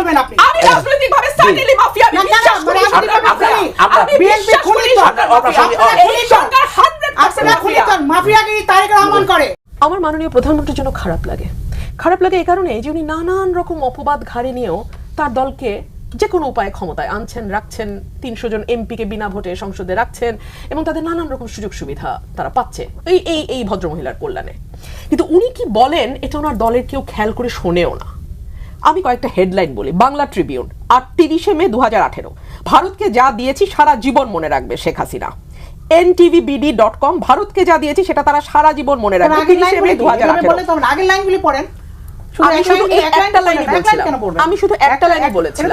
বলবেন আপনি? আমি রাজনৈতিকভাবে সার্টেনলি মাফিয়া, আমি বিশ্বাস করি আপনি বিএনপি খুনি তো, এই সরকার 100% খুনি তো, মাফিয়াগিরি তারেক রহমান করে। আমার মাননীয় প্রধানমন্ত্রীর জন্য খারাপ লাগে এই কারণে যে উনি নানান রকম অপবাদ ঘাড়ে নিয়েও তার দলকে যে কোনো উপায়ে ক্ষমতায় আনছেন, রাখছেন, 300 জন এমপিকে বিনা ভোটে সংসদে রাখছেন এবং তাদের নানান রকম সুযোগ সুবিধা তারা পাচ্ছে এই ভদ্রমহিলার কল্যাণে। কিন্তু উনি কি বলেন এটা ওনার দলের কেউ খেয়াল করে শোনেও না। আমি কয়েকটা হেডলাইন বলি। বাংলা ট্রিবিউন 30 মে 2018, ভারতকে যা দিয়েছি সারা জীবন মনে রাখবে শেখ হাসিনা। ntvbd.com, ভারতকে যা দিয়েছি সেটা তারা সারা জীবন মনে রাখবে। 30 মে 2018। আগের লাইনগুলি পড়েন। আমি শুধু একটা লাইনই বলেছিলাম।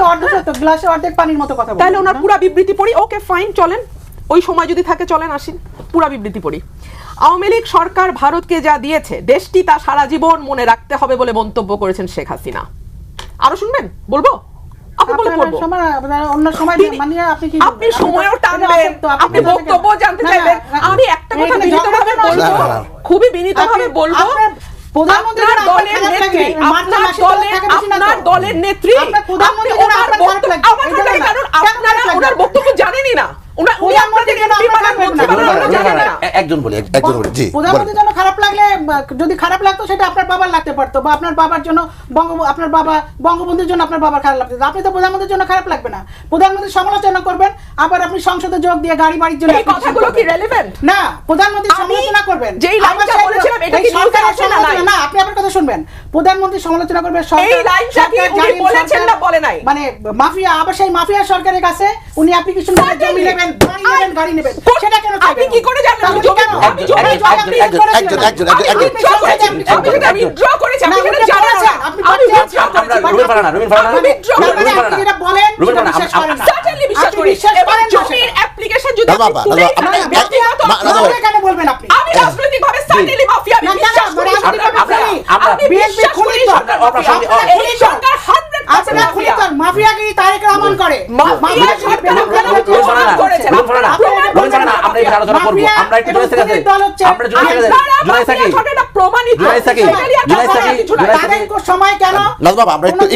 গ্লাসে অর্ধেক পানির মতো কথা বলেন। তাহলে ওনার পুরো বিবৃতি পড়ি। ওকে ফাইন, চলেন, ওই সময় যদি থাকে চলেন আসেন, পুরো বিবৃতি পড়ি। আওয়ামী লীগ সরকার ভারতকে যা দিয়েছে দেশটি তা সারা জীবন মনে রাখতে হবে বলে মন্তব্য করেছেন শেখ হাসিনা। আরো শুনবেন? বলবো? আপনি সময়ও টানবেন, আপনি বক্তব্য জানতে চাইবেন। আমি একটা কথা বিনীতভাবে বলবো, খুবই বিনীতভাবে বলবো, আপনার দলের নেত্রী আপনারা ওনার বক্তব্য জানেনই না। প্রধানমন্ত্রীর জন্য খারাপ লাগলে, যদি খারাপ লাগতো সেটা আপনার বাবার লাগতে পারতো, বা আপনার বাবার জন্য আপনার বাবা বঙ্গবন্ধুর জন্য আপনার বাবার খারাপ লাগতো। আপনি তো প্রধানমন্ত্রীর জন্য খারাপ লাগবে না। প্রধানমন্ত্রীর সমালোচনা করবেন, আবার আপনি সংসদে যোগ দিয়ে গাড়ি বাড়ির জন্য কথাগুলো কি রেলেভেন্ট না? প্রধানমন্ত্রীর সমালোচনা করবেন, যেই লাইনটা বলেছিলাম এটা কি নিউজে আসে না? না, আপনি আমার কথা শুনবেন। প্রধানমন্ত্রী সমালোচনা করবে, এই লাইনটা কি উনি বলেছেন না বলে নাই? মানে মাফিয়া, আবার সেই মাফিয়া সরকারের কাছে উনি অ্যাপ্লিকেশন করে জমি নেবেন, গাড়ি নেবেন, সেটা কেন চাইবেন? আপনি কি করে জানেন? আমি জমি আমি ড্র করেছি, আপনি কেন জানেন না? আপনি যেটা বলেন সার্টেনলি বিশ্বাস করি। এবং জমির অ্যাপ্লিকেশন যদি কেন বলবেন আপনি? আমি রাজনৈতিকভাবে সার্টেনলি মাফিয়া, আমি বিশ্বাস করি বিএনপি খুনি তো, এই সরকার 100% খুনি তো, মাফিয়াগিরি তারেক রহমান করে। মাফিয়া সরকার করেছেন। আমরা এই আলোচনা করব। আমরা একটু জোরে থেকে আমরা জোরে থেকে প্রমাণিত সময় কেন নাজমা, আমরা একটু